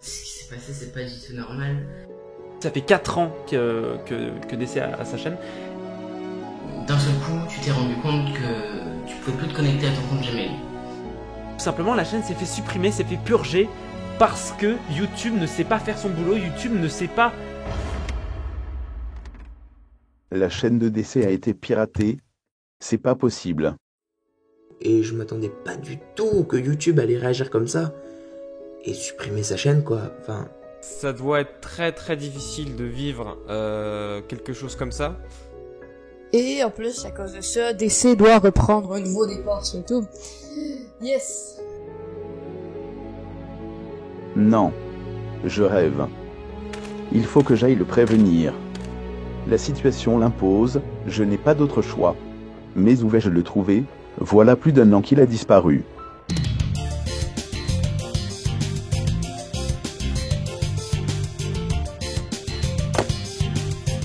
Ce qui s'est passé, c'est pas du tout normal. Ça fait 4 ans que DC a sa chaîne. D'un seul coup, tu t'es rendu compte que tu pouvais plus te connecter à ton compte Gmail. Tout simplement, la chaîne s'est fait supprimer, s'est fait purger parce que YouTube ne sait pas faire son boulot, YouTube ne sait pas... La chaîne de DC a été piratée, c'est pas possible. Et je m'attendais pas du tout que YouTube allait réagir comme ça et supprimer sa chaîne, quoi. Enfin... Ça doit être très très difficile de vivre quelque chose comme ça. Et en plus, à cause de ça, DC doit reprendre un nouveau départ sur YouTube. Yes! Non, je rêve. Il faut que j'aille le prévenir. La situation l'impose, je n'ai pas d'autre choix. Mais où vais-je le trouver? Voilà plus d'1 an qu'il a disparu.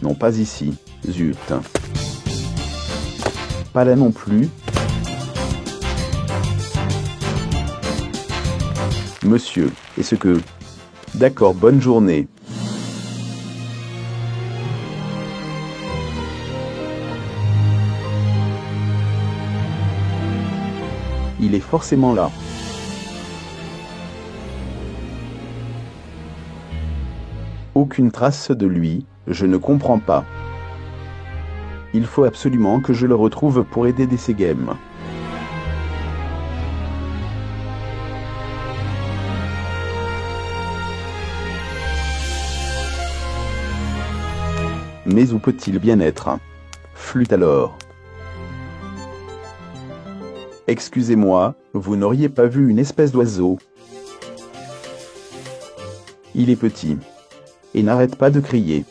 Non, pas ici. Zut. Pas là non plus. Monsieur, est-ce que... D'accord, bonne journée. Il est forcément là. Aucune trace de lui, je ne comprends pas. Il faut absolument que je le retrouve pour aider DC Games. Mais où peut-il bien être? Flûte alors. Excusez-moi, vous n'auriez pas vu une espèce d'oiseau? Il est petit. Et n'arrête pas de crier.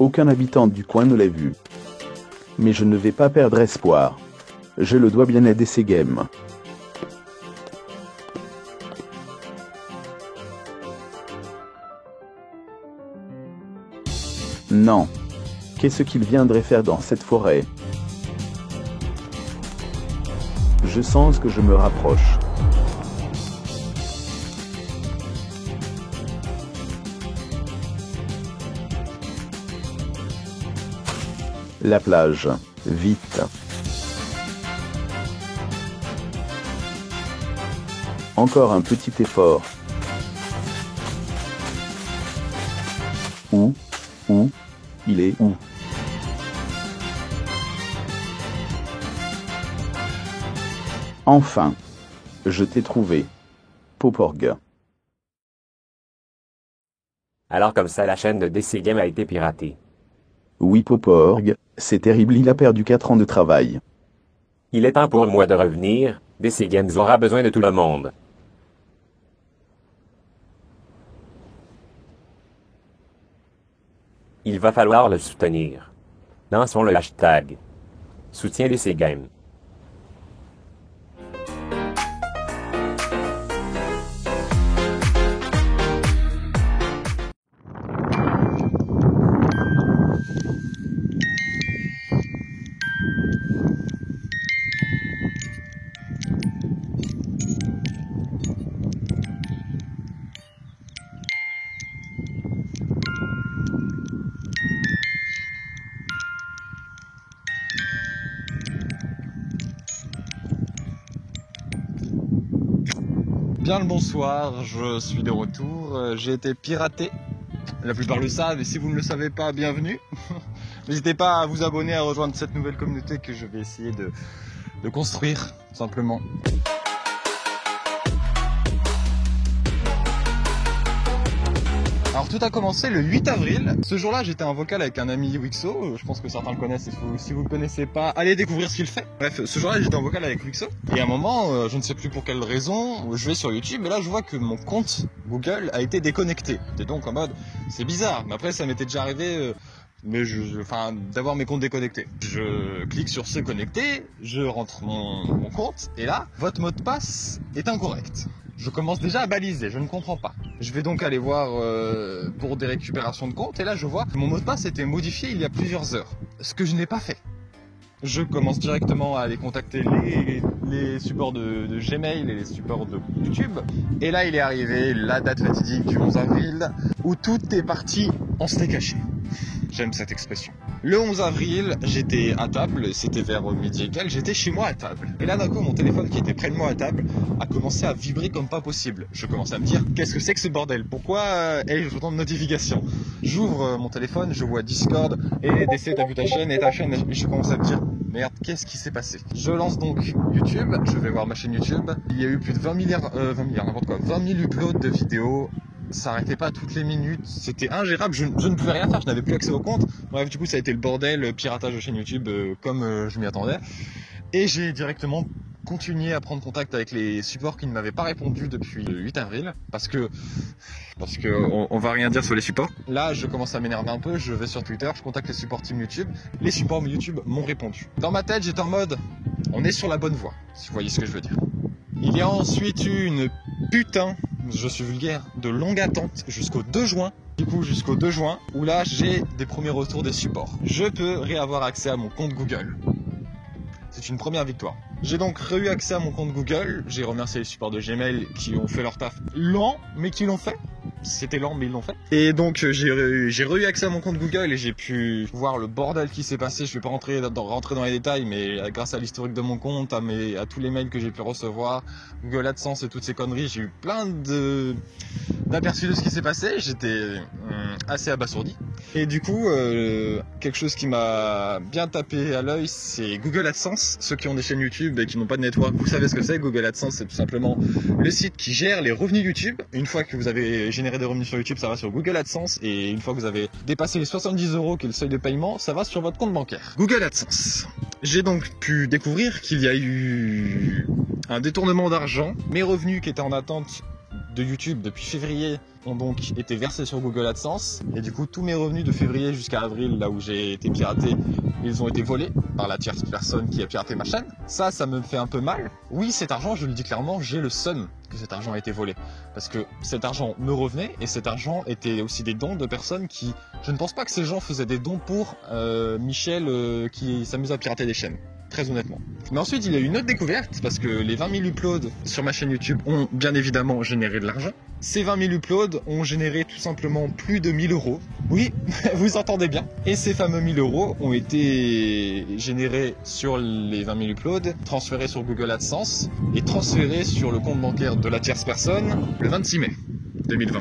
Aucun habitant du coin ne l'a vu. Mais je ne vais pas perdre espoir. Je le dois bien à DC Games. Non. Qu'est-ce qu'il viendrait faire dans cette forêt? Je sens que je me rapproche. La plage. Vite. Encore un petit effort. Où? Il est où? Enfin, je t'ai trouvé. Poporg. Alors comme ça, la chaîne de DC Games a été piratée. Oui, Poporg, c'est terrible, il a perdu 4 ans de travail. Il est temps pour moi de revenir. DC Games aura besoin de tout le monde. Il va falloir le soutenir. Lançons le hashtag. Soutien DC Games. Bien le bonsoir, je suis de retour, j'ai été piraté, la plupart le savent et si vous ne le savez pas, bienvenue. N'hésitez pas à vous abonner, à rejoindre cette nouvelle communauté que je vais essayer de construire, tout simplement. Alors tout a commencé le 8 avril. Ce jour-là, j'étais en vocal avec un ami Wixo. Je pense que certains le connaissent. Et si vous ne le connaissez pas, allez découvrir ce qu'il fait. Bref, ce jour-là, j'étais en vocal avec Wixo. Et à un moment, je ne sais plus pour quelle raison, je vais sur YouTube et là, je vois que mon compte Google a été déconnecté. J'étais donc en mode, c'est bizarre. Mais après, ça m'était déjà arrivé. D'avoir mes comptes déconnectés. Je clique sur se connecter, je rentre mon compte et là, votre mot de passe est incorrect. Je commence déjà à baliser, je ne comprends pas. Je vais donc aller voir pour des récupérations de compte et là je vois que mon mot de passe a été modifié il y a plusieurs heures. Ce que je n'ai pas fait. je commence directement à aller contacter les supports de Gmail et les supports de YouTube. Et là, il est arrivé la date fatidique du 11 avril où tout est parti en steak haché. J'aime cette expression. Le 11 avril, j'étais à table, c'était vers midi et quelques, j'étais chez moi à table. Et là d'un coup, mon téléphone qui était près de moi à table a commencé à vibrer comme pas possible. Je commençais à me dire, qu'est-ce que c'est que ce bordel? Pourquoi ai-je autant de notifications? J'ouvre mon téléphone, je vois Discord, et DC, t'as vu ta chaîne, et je commence à me dire, merde, qu'est-ce qui s'est passé? Je lance donc YouTube, je vais voir ma chaîne YouTube. Il y a eu plus de 20 000 uploads de vidéos. Ça arrêtait pas toutes les minutes, c'était ingérable, je ne pouvais rien faire, je n'avais plus accès au compte. Bref, du coup ça a été le bordel, le piratage de chaîne YouTube comme je m'y attendais. Et j'ai directement continué à prendre contact avec les supports qui ne m'avaient pas répondu depuis le 8 avril. Parce que on va rien dire sur les supports. Là je commence à m'énerver un peu, je vais sur Twitter, je contacte les supports Team YouTube. Les supports YouTube m'ont répondu. Dans ma tête j'étais en mode, on est sur la bonne voie, si vous voyez ce que je veux dire. Il y a ensuite eu une putain, je suis vulgaire, de longue attente jusqu'au 2 juin. Du coup, jusqu'au 2 juin, où là, j'ai des premiers retours des supports. Je peux réavoir accès à mon compte Google. C'est une première victoire. J'ai donc eu accès à mon compte Google. J'ai remercié les supports de Gmail qui ont fait leur taf lent, mais qui l'ont fait. C'était lent, mais ils l'ont fait. Et donc, j'ai eu accès à mon compte Google et j'ai pu voir le bordel qui s'est passé. Je vais pas rentrer dans les détails, mais grâce à l'historique de mon compte, à tous les mails que j'ai pu recevoir, Google AdSense et toutes ces conneries, j'ai eu plein d'aperçus de ce qui s'est passé. J'étais assez abasourdi. Et du coup, quelque chose qui m'a bien tapé à l'œil, c'est Google AdSense. Ceux qui ont des chaînes YouTube et qui n'ont pas de network, vous savez ce que c'est. Google AdSense, c'est tout simplement le site qui gère les revenus YouTube. Une fois que vous avez généré des revenus sur YouTube, ça va sur Google AdSense, et une fois que vous avez dépassé les 70 € qui est le seuil de paiement, ça va sur votre compte bancaire. Google AdSense. J'ai donc pu découvrir qu'il y a eu un détournement d'argent. Mes revenus qui étaient en attente de YouTube depuis février ont donc été versés sur Google AdSense, et du coup tous mes revenus de février jusqu'à avril, là où j'ai été piraté, ils ont été volés par la tierce personne qui a piraté ma chaîne. Ça me fait un peu mal. Oui, cet argent, je le dis clairement, j'ai le seum que cet argent a été volé, parce que cet argent me revenait, et cet argent était aussi des dons de personnes qui... Je ne pense pas que ces gens faisaient des dons pour Michel qui s'amuse à pirater des chaînes. Très honnêtement. Mais ensuite, il y a eu une autre découverte, parce que les 20 000 uploads sur ma chaîne YouTube ont bien évidemment généré de l'argent. Ces 20 000 uploads ont généré tout simplement plus de 1000 €. Oui, vous entendez bien. Et ces fameux 1000 € ont été générés sur les 20 000 uploads, transférés sur Google AdSense et transférés sur le compte bancaire de la tierce personne le 26 mai 2020.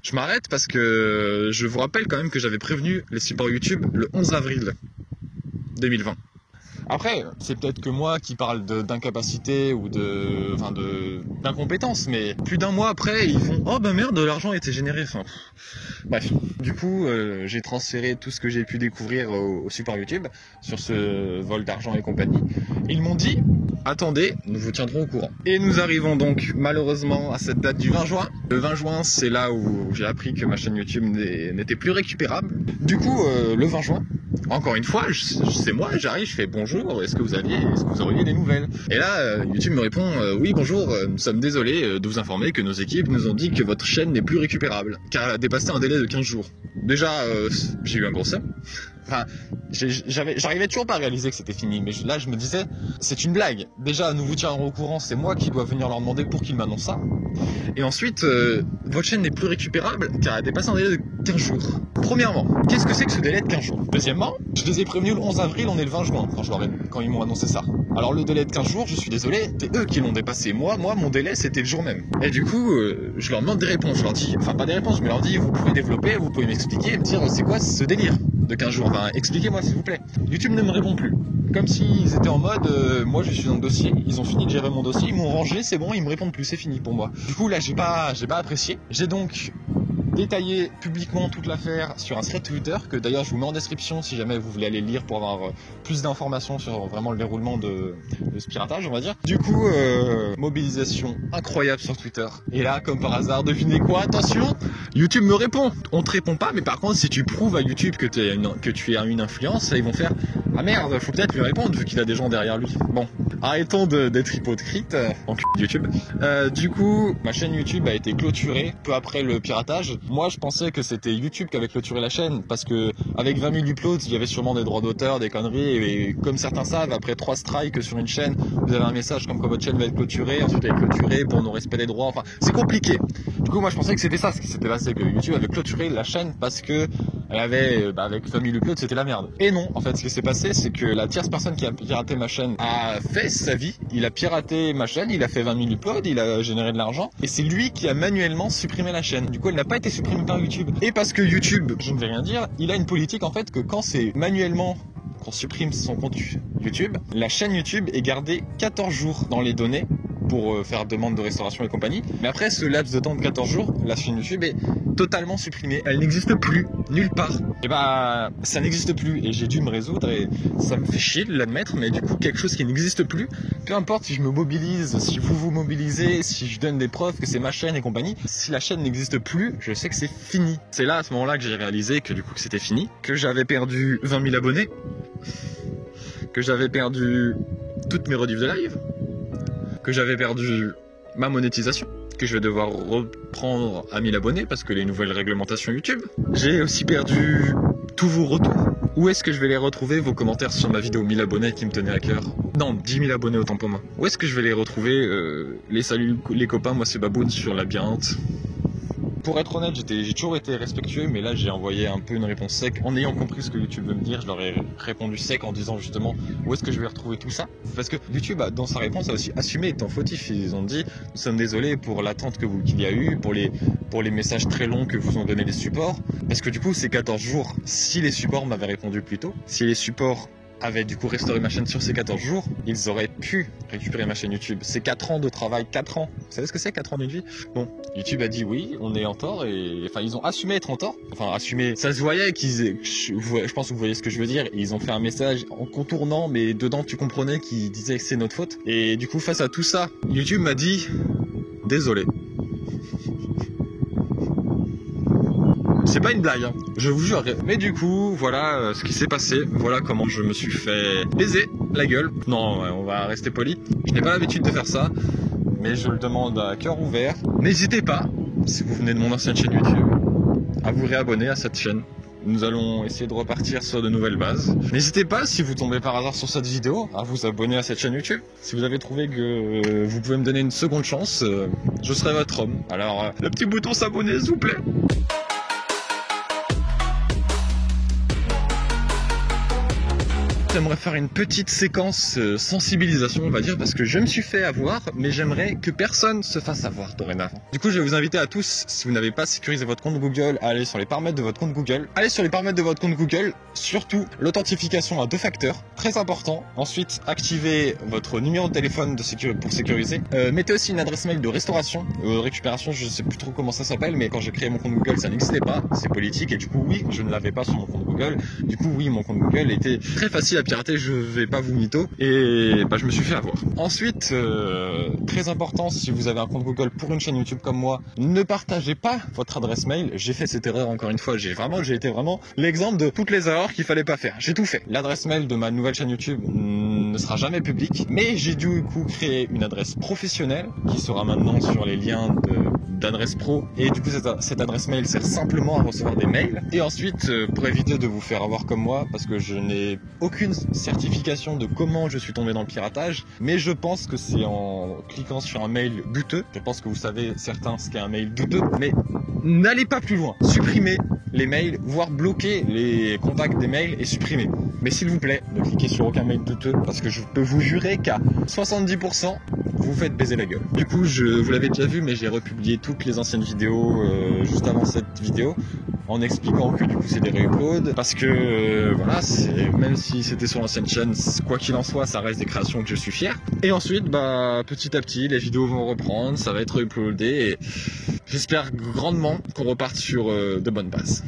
Je m'arrête parce que je vous rappelle quand même que j'avais prévenu les supports YouTube le 11 avril 2020. Après, c'est peut-être que moi qui parle d'incapacité ou d'incompétence, mais plus d'un mois après, ils font « Oh bah merde, l'argent a été généré ». Enfin, bref, du coup, j'ai transféré tout ce que j'ai pu découvrir au support YouTube sur ce vol d'argent et compagnie. Ils m'ont dit « Attendez, nous vous tiendrons au courant ». Et nous arrivons donc malheureusement à cette date du 20 juin. Le 20 juin, c'est là où j'ai appris que ma chaîne YouTube n'était plus récupérable. Du coup, le 20 juin, encore une fois, c'est moi, j'arrive, je fais bonjour, est-ce que vous auriez des nouvelles? Et là, YouTube me répond oui bonjour, nous sommes désolés de vous informer que nos équipes nous ont dit que votre chaîne n'est plus récupérable, car elle a dépassé un délai de 15 jours. Déjà, j'ai eu un gros seum. Enfin, j'arrivais toujours pas à réaliser que c'était fini, mais là je me disais, c'est une blague. Déjà, nous vous tiendrons au courant, c'est moi qui dois venir leur demander pour qu'ils m'annoncent ça. Et ensuite, votre chaîne n'est plus récupérable car elle a dépassé un délai de 15 jours. Premièrement, qu'est-ce que c'est que ce délai de 15 jours? Deuxièmement, je les ai prévenus le 11 avril, on est le 20 juin quand ils m'ont annoncé ça. Alors le délai de 15 jours, je suis désolé, c'est eux qui l'ont dépassé. Moi, mon délai c'était le jour même. Et du coup, je leur demande des réponses, je leur dis, enfin pas des réponses, mais je leur dis, vous pouvez développer, vous pouvez m'expliquer et me dire c'est quoi ce délire de 15 jours, enfin expliquez-moi s'il vous plaît. YouTube ne me répond plus. Comme s'ils étaient en mode, moi je suis dans le dossier, ils ont fini de gérer mon dossier, ils m'ont rangé, c'est bon, ils me répondent plus, c'est fini pour moi. Du coup là j'ai pas apprécié. J'ai donc détaillé publiquement toute l'affaire sur un thread Twitter, que d'ailleurs je vous mets en description si jamais vous voulez aller lire pour avoir plus d'informations sur vraiment le déroulement de ce piratage, on va dire. Du coup, mobilisation incroyable sur Twitter. Et là, comme par hasard, devinez quoi? Attention, YouTube me répond. On te répond pas, mais par contre, si tu prouves à YouTube que tu as une influence, là, ils vont faire ah merde, faut peut-être lui répondre vu qu'il a des gens derrière lui. Bon, arrêtons d'être hypocrites en YouTube. Du coup, ma chaîne YouTube a été clôturée peu après le piratage. Moi, je pensais que c'était YouTube qui avait clôturé la chaîne parce que avec 20 000 uploads, il y avait sûrement des droits d'auteur, des conneries. Et comme certains savent, après 3 strikes sur une chaîne, vous avez un message comme quoi votre chaîne va être clôturée. Ensuite, elle est clôturée pour non-respect des droits. Enfin, c'est compliqué. Du coup, moi, je pensais que c'était ça ce qui s'était passé, que YouTube avait clôturé la chaîne parce que elle avait, avec 20 000 uploads, c'était la merde. Et non, en fait, ce qui s'est passé, c'est que la tierce personne qui a piraté ma chaîne a fait sa vie. Il a piraté ma chaîne, il a fait 20 000 uploads, il a généré de l'argent. Et c'est lui qui a manuellement supprimé la chaîne. Du coup, elle n'a pas été supprimée par YouTube. Et parce que YouTube, je ne vais rien dire, il a une politique, en fait, que quand c'est manuellement qu'on supprime son compte YouTube, la chaîne YouTube est gardée 14 jours dans les données pour faire demande de restauration et compagnie. Mais après ce laps de temps de 14 jours, la chaîne YouTube est totalement supprimée. Elle n'existe plus, nulle part. Et bah, ça n'existe plus. Et j'ai dû me résoudre et ça me fait chier de l'admettre, mais du coup, quelque chose qui n'existe plus, peu importe si je me mobilise, si vous vous mobilisez, si je donne des preuves que c'est ma chaîne et compagnie, si la chaîne n'existe plus, je sais que c'est fini. C'est là, à ce moment-là, que j'ai réalisé que du coup, que c'était fini, que j'avais perdu 20 000 abonnés, que j'avais perdu toutes mes rediffs de live, que j'avais perdu ma monétisation, que je vais devoir reprendre à 1000 abonnés parce que les nouvelles réglementations YouTube. J'ai aussi perdu tous vos retours. Où est-ce que je vais les retrouver, vos commentaires sur ma vidéo 1000 abonnés qui me tenaient à cœur? Non, 10 000 abonnés autant pour moi. Où est-ce que je vais les retrouver? Les saluts les copains, moi c'est Baboun sur Labyrinthe. Pour être honnête, j'ai toujours été respectueux, mais là j'ai envoyé un peu une réponse sec. En ayant compris ce que YouTube veut me dire, je leur ai répondu sec en disant justement où est-ce que je vais retrouver tout ça. Parce que YouTube, dans sa réponse, a aussi assumé étant fautif. Ils ont dit, nous sommes désolés pour l'attente qu'il y a eu, pour les messages très longs que vous ont donné les supports. Parce que du coup, ces 14 jours, si les supports m'avaient répondu plus tôt, si les supports avaient du coup restauré ma chaîne sur ces 14 jours, ils auraient pu récupérer ma chaîne YouTube. C'est 4 ans de travail, 4 ans. Vous savez ce que c'est, 4 ans d'une vie? Bon, YouTube a dit oui, on est en tort, et enfin ils ont assumé être en tort. Enfin assumé, ça se voyait qu'ils, je pense que vous voyez ce que je veux dire. Ils ont fait un message en contournant, mais dedans tu comprenais qu'ils disaient que c'est notre faute. Et du coup face à tout ça, YouTube m'a dit désolé. C'est pas une blague, hein. Je vous jure. Mais du coup, voilà ce qui s'est passé. Voilà comment je me suis fait baiser la gueule. Non, on va rester poli. Je n'ai pas l'habitude de faire ça, mais je le demande à cœur ouvert. N'hésitez pas, si vous venez de mon ancienne chaîne YouTube, à vous réabonner à cette chaîne. Nous allons essayer de repartir sur de nouvelles bases. N'hésitez pas, si vous tombez par hasard sur cette vidéo, à vous abonner à cette chaîne YouTube. Si vous avez trouvé que vous pouvez me donner une seconde chance, je serai votre homme. Alors, le petit bouton s'abonner, s'il vous plaît. J'aimerais faire une petite séquence sensibilisation, on va dire, parce que je me suis fait avoir, mais j'aimerais que personne se fasse avoir dorénavant. Du coup, je vais vous inviter à tous, si vous n'avez pas sécurisé votre compte Google, à aller sur les paramètres de votre compte Google. Allez sur les paramètres de votre compte Google, surtout l'authentification à 2 facteurs, très important. Ensuite, activez votre numéro de téléphone pour sécuriser. Mettez aussi une adresse mail de restauration, récupération, je sais plus trop comment ça s'appelle, mais quand j'ai créé mon compte Google, ça n'existait pas, c'est politique, et du coup, oui, je ne l'avais pas sur mon compte Google. Du coup, oui, mon compte Google était très facile à pirater, je vais pas vous mytho, et bah je me suis fait avoir. Ensuite, très important, si vous avez un compte Google pour une chaîne YouTube comme moi, ne partagez pas votre adresse mail. J'ai fait cette erreur encore une fois, j'ai été vraiment l'exemple de toutes les erreurs qu'il fallait pas faire. J'ai tout fait. L'adresse mail de ma nouvelle chaîne YouTube ne sera jamais publique, mais j'ai du coup créé une adresse professionnelle qui sera maintenant sur les liens d'adresse pro, et du coup cette adresse mail sert simplement à recevoir des mails. Et ensuite, pour éviter de vous faire avoir comme moi, parce que je n'ai aucune certification de comment je suis tombé dans le piratage, mais je pense que c'est en cliquant sur un mail douteux. Je pense que vous savez certains ce qu'est un mail douteux, mais n'allez pas plus loin. Supprimez les mails, voire bloquez les contacts des mails et supprimez. Mais s'il vous plaît, ne cliquez sur aucun mail douteux, parce que je peux vous jurer qu'à 70%, vous faites baiser la gueule. Du coup, vous l'avez déjà vu, mais j'ai republié toutes les anciennes vidéos juste avant cette vidéo, en expliquant que du coup c'est des re-uploads, parce que voilà, même si c'était sur l'ancienne chaîne, quoi qu'il en soit, ça reste des créations que je suis fier. Et ensuite, bah petit à petit, les vidéos vont reprendre, ça va être uploadé, et j'espère grandement qu'on reparte sur de bonnes bases.